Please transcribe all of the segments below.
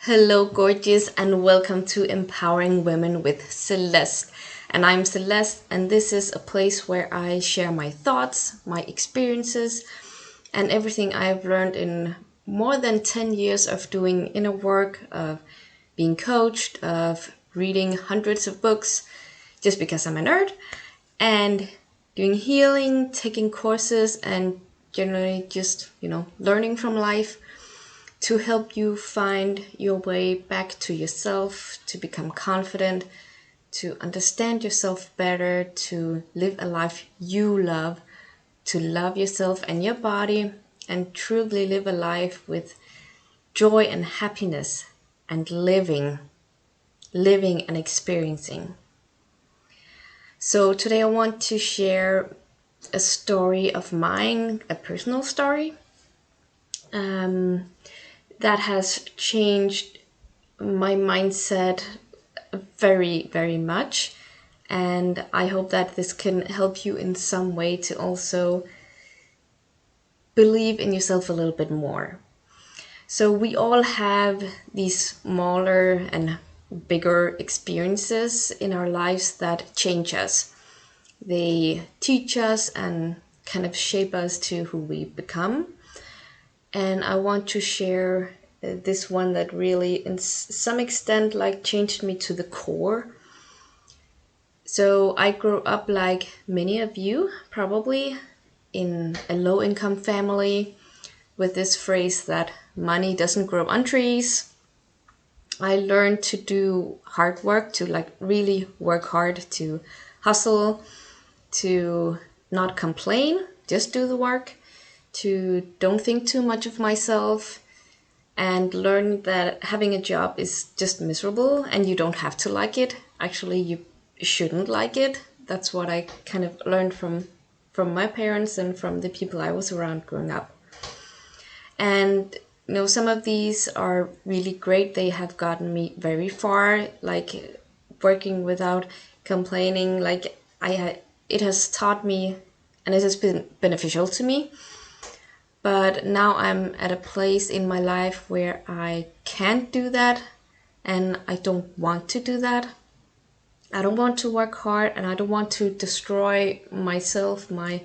Hello, gorgeous, and welcome to Empowering Women with Celeste. And I'm Celeste, and this is a place where I share my thoughts, my experiences, and everything I've learned in more than 10 years of doing inner work, of being coached, of reading hundreds of books just because I'm a nerd, and doing healing, taking courses, and generally just, learning from life to help you find your way back to yourself, to become confident, to understand yourself better, to live a life you love, to love yourself and your body, and truly live a life with joy and happiness and living and experiencing. So today I want to share a story of mine, a personal story. That has changed my mindset very, very much. And I hope that this can help you in some way to also believe in yourself a little bit more. So, we all have these smaller and bigger experiences in our lives that change us. They teach us and kind of shape us to who we become. And I want to share this one that really, in some extent, like changed me to the core. So I grew up like many of you, probably in a low-income family with this phrase that money doesn't grow on trees. I learned to do hard work, to like really work hard, to hustle, to not complain, just do the work, to don't think too much of myself, and learn that having a job is just miserable and you don't have to like it. Actually, you shouldn't like it. That's what I kind of learned from my parents and from the people I was around growing up. And some of these are really great. They have gotten me very far, like working without complaining. Like it has taught me, and it has been beneficial to me. But now I'm at a place in my life where I can't do that, and I don't want to do that. I don't want to work hard, and I don't want to destroy myself, my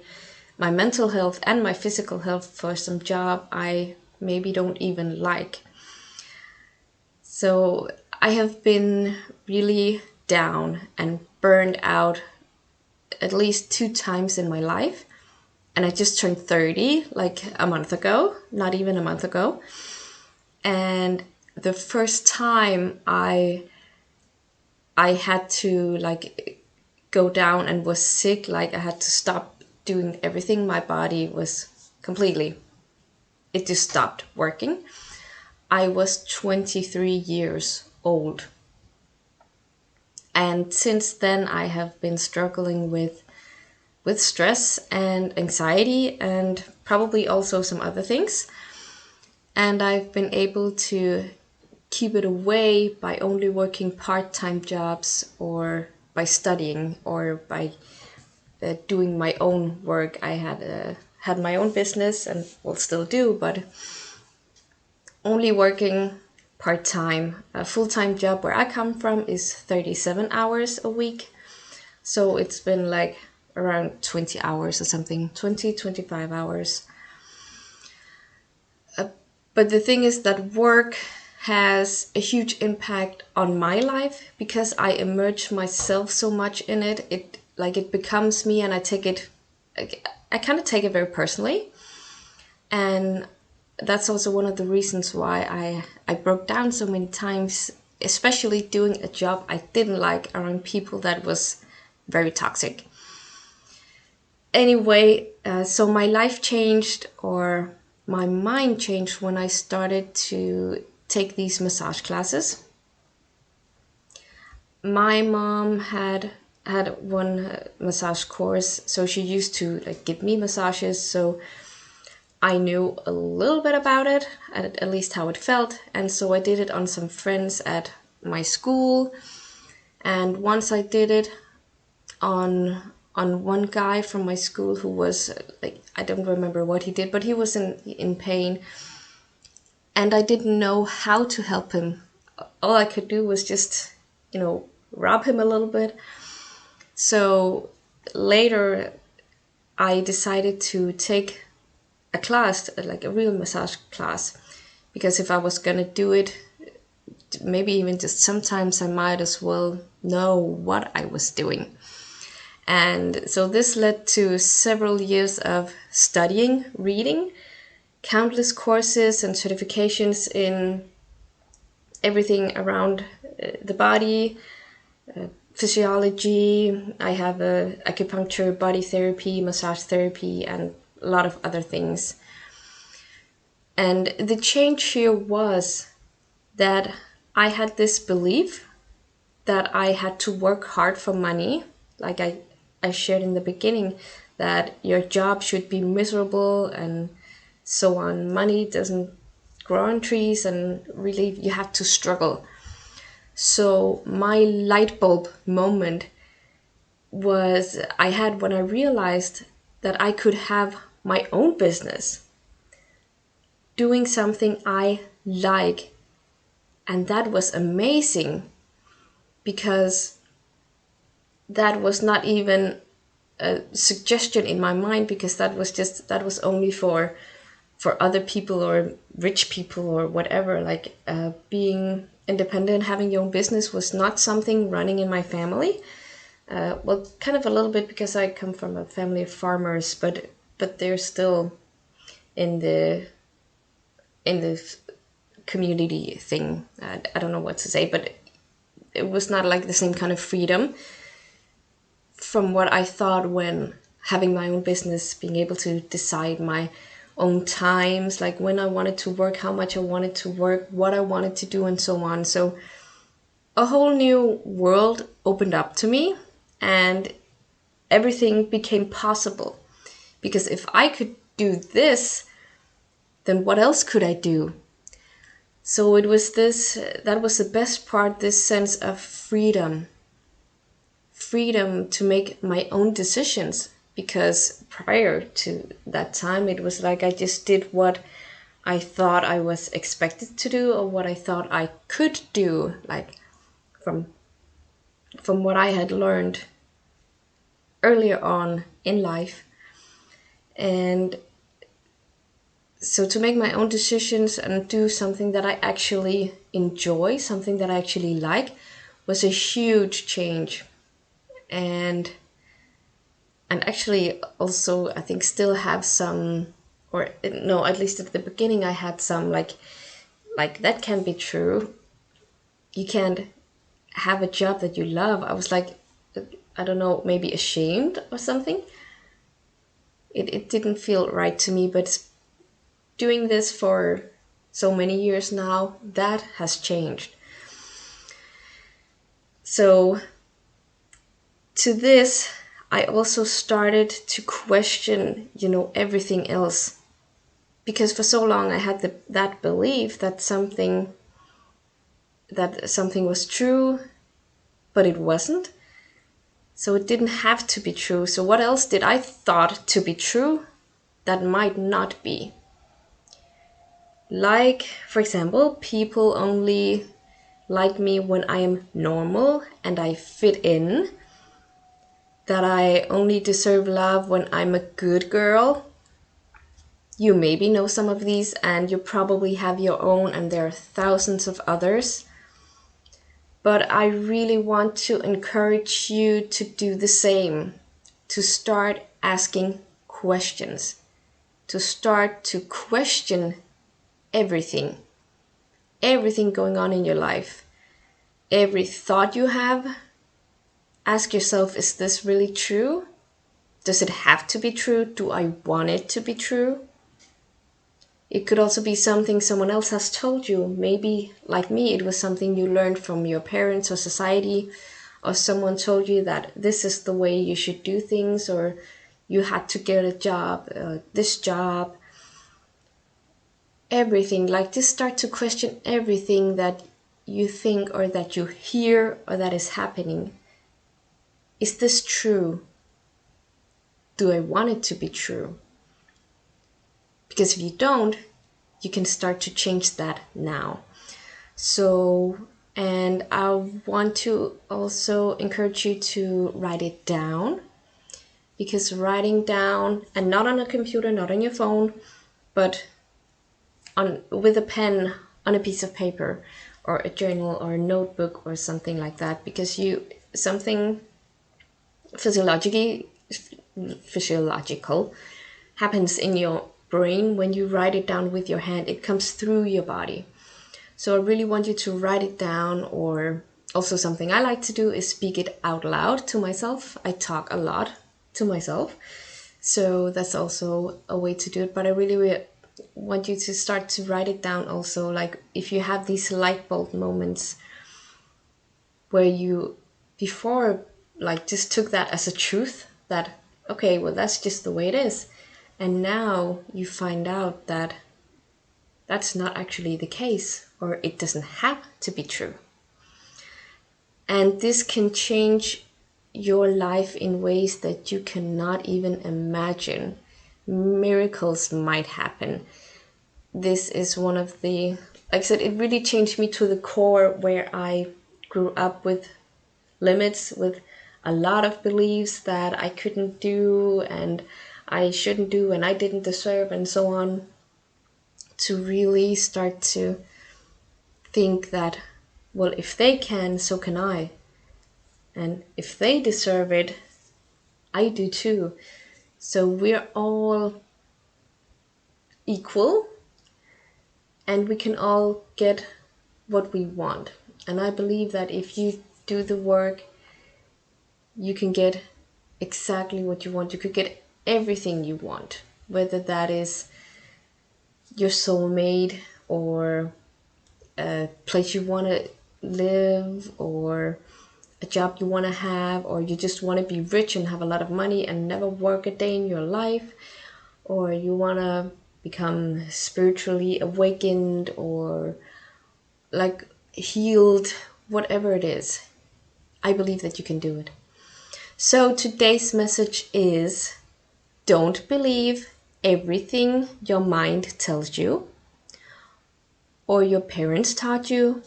mental health and my physical health for some job I maybe don't even like. So I have been really down and burned out at least 2 times in my life. And I just turned 30 like a month ago, not even a month ago. And the first time I had to like go down and was sick, like I had to stop doing everything. My body was completely, it just stopped working. I was 23 years old. And since then I have been struggling with stress and anxiety and probably also some other things. And I've been able to keep it away by only working part-time jobs or by studying or by doing my own work. I had my own business and will still do, but only working part-time. A full-time job where I come from is 37 hours a week. So it's been like around 20 hours or something, 20, 25 hours. But the thing is that work has a huge impact on my life because I immerse myself so much in it. It becomes me, and I kind of take it very personally. And that's also one of the reasons why I broke down so many times, especially doing a job I didn't like around people that was very toxic. Anyway, so my life changed, or my mind changed, when I started to take these massage classes. My mom had one massage course, so she used to like give me massages, so I knew a little bit about it, at least how it felt. And so I did it on some friends at my school, and once I did it on one guy from my school who was like, I don't remember what he did, but he was in pain, and I didn't know how to help him all I could do was just, rob him a little bit. So later, I decided to take a class, like a real massage class, because if I was gonna do it, maybe even just sometimes, I might as well know what I was doing. And so this led to several years of studying, reading, countless courses and certifications in everything around the body, physiology. I have acupuncture, body therapy, massage therapy, and a lot of other things. And the change here was that I had this belief that I had to work hard for money, like I shared in the beginning, that your job should be miserable and so on. Money doesn't grow on trees, and really you have to struggle. So my light bulb moment was I had when I realized that I could have my own business, doing something I like. And that was amazing, because that was not even a suggestion in my mind, because that was only for other people or rich people or whatever. Like being independent, having your own business was not something running in my family. Well, kind of a little bit, because I come from a family of farmers, but they're still in the community thing. I don't know what to say, but it was not like the same kind of freedom from what I thought when having my own business, being able to decide my own times, like when I wanted to work, how much I wanted to work, what I wanted to do, and so on. So a whole new world opened up to me, and everything became possible. Because if I could do this, then what else could I do? So it was that was the best part, this sense of freedom to make my own decisions. Because prior to that time, it was like I just did what I thought I was expected to do, or what I thought I could do, like from what I had learned earlier on in life. And so to make my own decisions and do something that I actually enjoy, something that I actually like, was a huge change. And actually also, I think, still have some, or no, at least at the beginning I had some, like that can't be true. You can't have a job that you love. I was like, I don't know, maybe ashamed or something. It didn't feel right to me. But doing this for so many years now, that has changed. So to this, I also started to question, everything else. Because for so long I had that belief that something was true, but it wasn't. So it didn't have to be true. So what else did I thought to be true that might not be? Like, for example, people only like me when I am normal and I fit in. That I only deserve love when I'm a good girl. You maybe know some of these, and you probably have your own, and there are thousands of others. But I really want to encourage you to do the same, to start asking questions, to start to question everything going on in your life, every thought you have. Ask yourself, is this really true? Does it have to be true? Do I want it to be true? It could also be something someone else has told you. Maybe, like me, it was something you learned from your parents or society, or someone told you that this is the way you should do things, or you had to get a job, this job. Everything, like just start to question everything that you think or that you hear or that is happening. Is this true? Do I want it to be true? Because if you don't, you can start to change that now. So And I want to also encourage you to write it down, because writing down, and not on a computer, not on your phone, but on with a pen on a piece of paper or a journal or a notebook or something like that, because something physiologically physiological happens in your brain when you write it down with your hand. It comes through your body. So I really want you to write it down, or also something I like to do is speak it out loud to myself. I talk a lot to myself. So that's also a way to do it. But I really want you to start to write it down also. Like if you have these light bulb moments where you before like just took that as a truth, that okay, well that's just the way it is. And now you find out that that's not actually the case, or it doesn't have to be true. And this can change your life in ways that you cannot even imagine. Miracles might happen. This is one of the, like I said, it really changed me to the core, where I grew up with limits, with a lot of beliefs that I couldn't do and I shouldn't do and I didn't deserve and so on, to really start to think that, well, if they can, so can I. And if they deserve it, I do too. So we're all equal and we can all get what we want. And I believe that if you do the work, you can get exactly what you want. You could get everything you want, whether that is your soulmate, or a place you want to live, or a job you want to have, or you just want to be rich and have a lot of money and never work a day in your life, or you want to become spiritually awakened or like healed, whatever it is. I believe that you can do it. So today's message is, don't believe everything your mind tells you, or your parents taught you,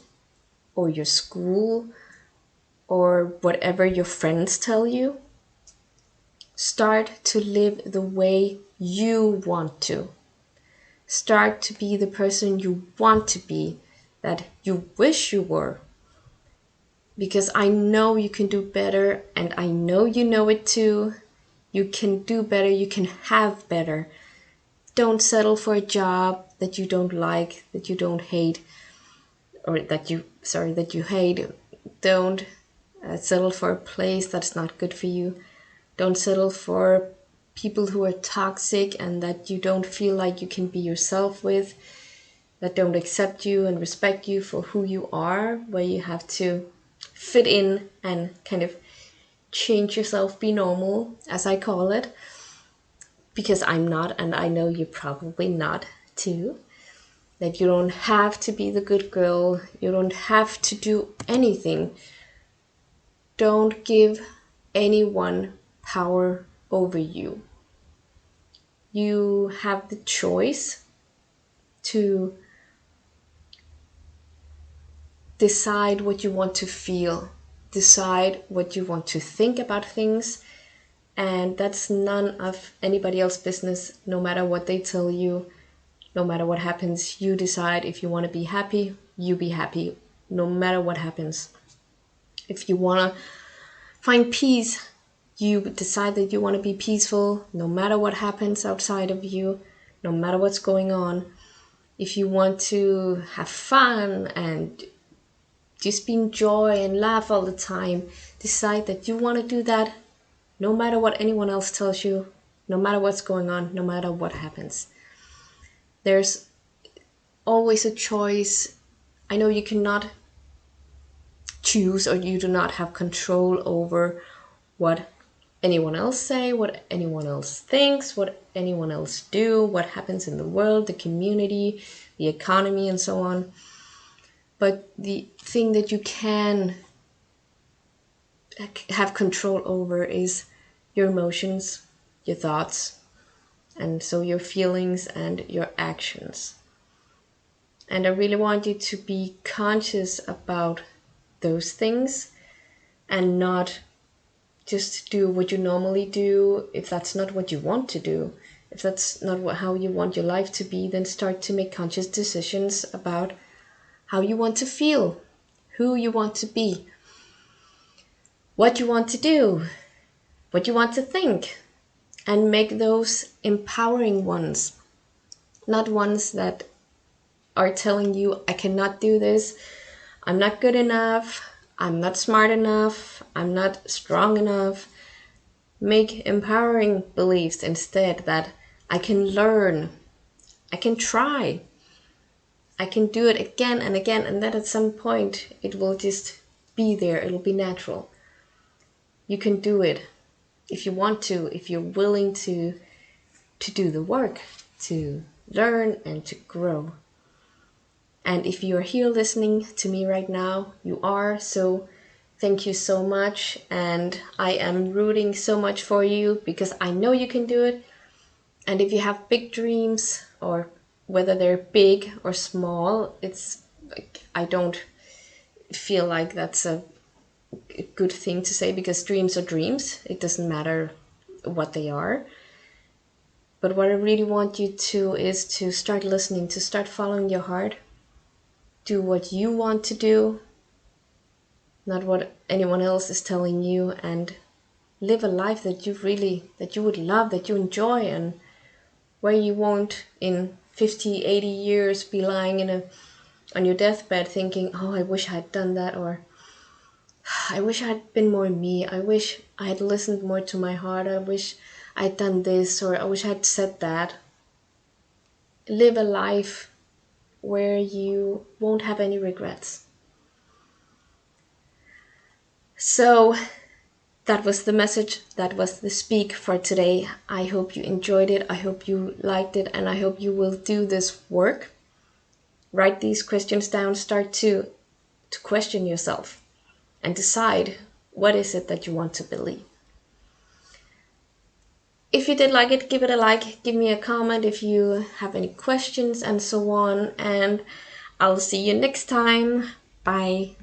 or your school, or whatever your friends tell you. Start to live the way you want to. Start to be the person you want to be, that you wish you were. Because I know you can do better, and I know you know it too. You can do better, you can have better. Don't settle for a job that you don't like, that you don't hate, or that you hate. Don't settle for a place that's not good for you. Don't settle for people who are toxic and that you don't feel like you can be yourself with, that don't accept you and respect you for who you are, where you have to fit in and kind of change yourself, be normal, as I call it, because I'm not, and I know you're probably not too. That you don't have to be the good girl, you don't have to do anything. Don't give anyone power over you. You have the choice to decide what you want to feel, decide what you want to think about things, and that's none of anybody else's business. No matter what they tell you, no matter what happens, you decide. If you want to be happy, you be happy, no matter what happens. If you want to find peace, you decide that you want to be peaceful, no matter what happens outside of you, no matter what's going on. If you want to have fun and just be in joy and laugh all the time, decide that you want to do that, no matter what anyone else tells you, no matter what's going on, no matter what happens. There's always a choice. I know you cannot choose, or you do not have control over what anyone else say, what anyone else thinks, what anyone else do, what happens in the world, the community, the economy, and so on. But the thing that you can have control over is your emotions, your thoughts, and so your feelings and your actions. And I really want you to be conscious about those things and not just do what you normally do. If that's not what you want to do, if that's not how you want your life to be, then start to make conscious decisions about how you want to feel, who you want to be, what you want to do, what you want to think, and make those empowering ones, not ones that are telling you, I cannot do this, I'm not good enough, I'm not smart enough, I'm not strong enough. Make empowering beliefs instead, that I can learn, I can try, I can do it again and again, and that at some point it will just be there, it'll be natural. You can do it if you want to, if you're willing to do the work, to learn and to grow. And if you are here listening to me right now, you are, so thank you so much. And I am rooting so much for you because I know you can do it. And if you have big dreams, or whether they're big or small, it's like, I don't feel like that's a good thing to say, because dreams are dreams. It doesn't matter what they are. But what I really want you to is to start listening, to start following your heart. Do what you want to do, not what anyone else is telling you, and live a life that you would love, that you enjoy, and where you won't in 50, 80 years be lying on your deathbed thinking, oh, I wish I had done that, or I wish I had been more me, I wish I had listened more to my heart, I wish I had done this, or I wish I had said that. Live a life where you won't have any regrets. So that was the message, that was the speak for today. I hope you enjoyed it, I hope you liked it, and I hope you will do this work. Write these questions down, start to question yourself and decide what is it that you want to believe. If you did like it, give it a like, give me a comment if you have any questions and so on, and I'll see you next time. Bye.